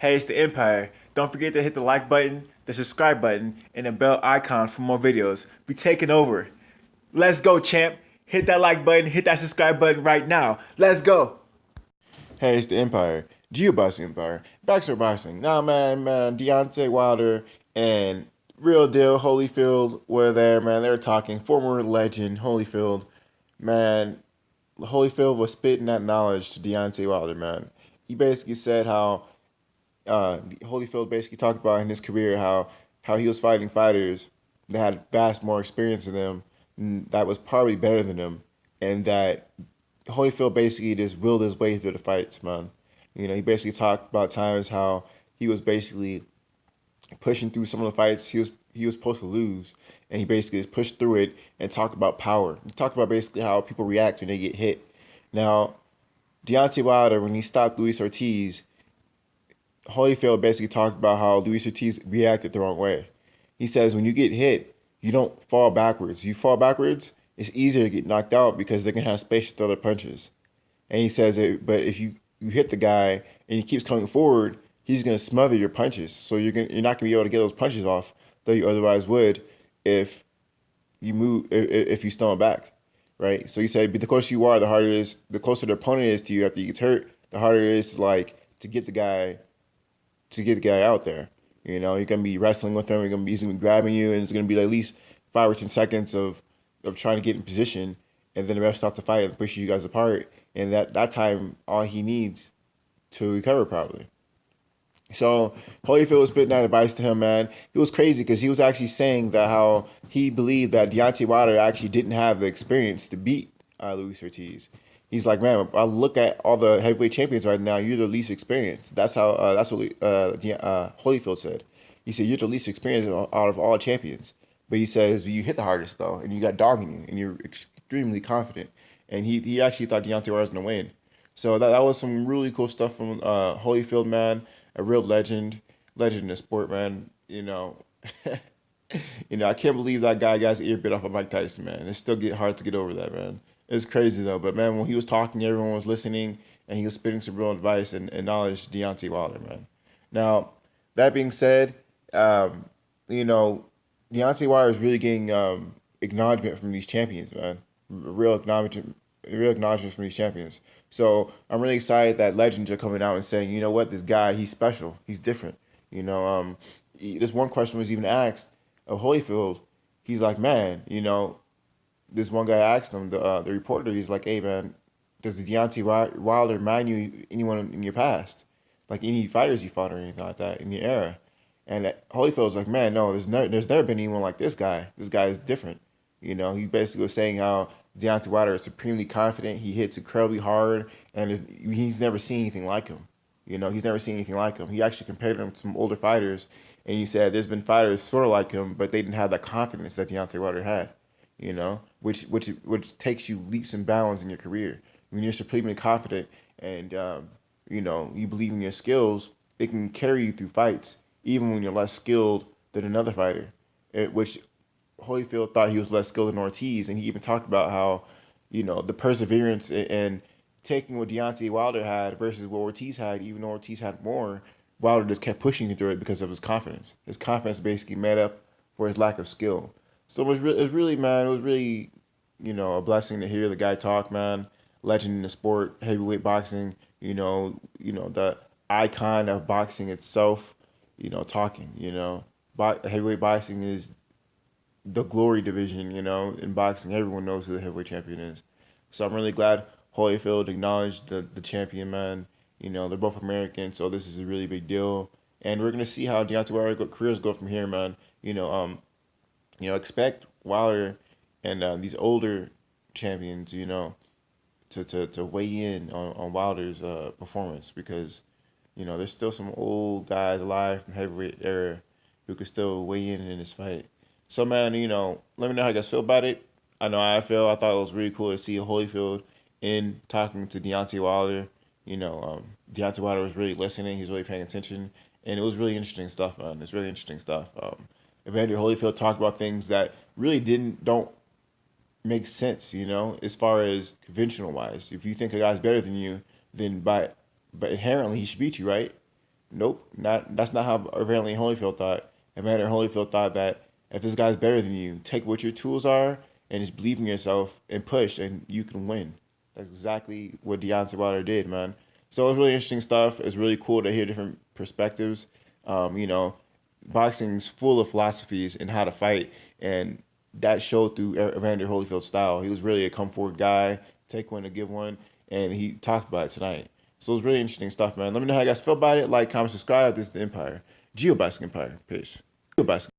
Hey, it's the Empire. Don't forget to hit the like button, the subscribe button, and the bell icon for more videos. We taking over. Let's go, champ. Hit that like button, hit that subscribe button right now. Let's go. Hey, it's the Empire. Geoboxing Empire. Baxter Boxing. Nah, man. Deontay Wilder and Real Deal Holyfield were there, man. They were talking. Former legend Holyfield. Man, Holyfield was spitting that knowledge to Deontay Wilder, man. He basically said how Holyfield basically talked about in his career how he was fighting fighters that had vast more experience than them, that was probably better than him, and that Holyfield basically just willed his way through the fights, man. He basically talked about times how he was basically pushing through some of the fights he was supposed to lose, and he basically just pushed through it and talked about power. He talked about basically how people react when they get hit. Now, Deontay Wilder, when he stopped Luis Ortiz, Holyfield basically talked about how Luis Ortiz reacted the wrong way. He says when you get hit, you don't fall backwards. If you fall backwards, it's easier to get knocked out because they're gonna have space to throw their punches. And he says it, but if you hit the guy and he keeps coming forward, he's gonna smother your punches. So you're not gonna be able to get those punches off that you otherwise would if if you stumble back, right? So he said, but the closer you are, the harder it is. The closer the opponent is to you after he gets hurt, the harder it is to get the guy out there. You're gonna be wrestling with him. He's gonna be grabbing you, and it's gonna be at least 5 or 10 seconds of trying to get in position, and then the ref stops the fight and pushes you guys apart. And that time, all he needs to recover probably. So Holyfield was spitting that advice to him, man. It was crazy because he was actually saying that how he believed that Deontay Wilder actually didn't have the experience to beat Luis Ortiz. He's like, man, I look at all the heavyweight champions right now. You're the least experienced. That's what Holyfield said. He said you're the least experienced out of all champions. But he says you hit the hardest though, and you got dog in you, and you're extremely confident. And he actually thought Deontay Wilder was gonna win. So that was some really cool stuff from Holyfield, man. A real legend in the sport, man. I can't believe that guy got his ear bit off of Mike Tyson, man. It's still hard to get over that, man. It's crazy though, but man, when he was talking, everyone was listening, and he was spitting some real advice and knowledge to Deontay Wilder, man. Now, that being said, um, you know, Deontay Wilder is really getting acknowledgement from these champions, man. Real acknowledgement from these champions. So I'm really excited that legends are coming out and saying, you know what, this guy, he's special, he's different. This one question was even asked of Holyfield. He's like, man, this one guy asked him, the reporter, he's like, hey man, does the Wilder remind you anyone in your past, like any fighters you fought or anything like that in your era? And Holyfield's like, man, no, there's never been anyone like this guy. This guy is different. He basically was saying how Deontay Wilder is supremely confident. He hits incredibly hard, and he's never seen anything like him. He's never seen anything like him. He actually compared him to some older fighters, and he said there's been fighters sort of like him, but they didn't have that confidence that Deontay Wilder had. Which takes you leaps and bounds in your career. When you're supremely confident and you believe in your skills, it can carry you through fights, even when you're less skilled than another fighter. Which Holyfield thought he was less skilled than Ortiz, and he even talked about how, the perseverance and taking what Deontay Wilder had versus what Ortiz had, even though Ortiz had more, Wilder just kept pushing through it because of his confidence. His confidence basically made up for his lack of skill. So it was really, a blessing to hear the guy talk, man. Legend in the sport, heavyweight boxing, the icon of boxing itself, talking, heavyweight boxing is the glory division, in boxing. Everyone knows who the heavyweight champion is. So I'm really glad Holyfield acknowledged the champion, man. They're both American, so this is a really big deal. And we're gonna see how Deontay Wilder careers go from here, man. Expect Wilder and these older champions, to weigh in on Wilder's performance because, there's still some old guys alive from heavyweight era who could still weigh in this fight. So, man, let me know how you guys feel about it. I know how I feel. I thought it was really cool to see Holyfield in talking to Deontay Wilder. Deontay Wilder was really listening. He's really paying attention. And it was really interesting stuff, man. It's really interesting stuff. Evander Holyfield talked about things that really don't make sense, as far as conventional wise. If you think a guy's better than you, then but inherently he should beat you, right? Nope, that's not how apparently Holyfield thought. Evander Holyfield thought that if this guy's better than you, take what your tools are and just believe in yourself and push, and you can win. That's exactly what Deontay Wilder did, man. So it was really interesting stuff. It's really cool to hear different perspectives. You know, boxing's full of philosophies and how to fight, and that showed through Evander Holyfield's style. He was really a come forward guy, take one to give one, and he talked about it tonight. So it was really interesting stuff, man. Let me know how you guys feel about it. Like, comment, subscribe. This is the Empire. Geoboxing Empire. Peace. Geoboxing.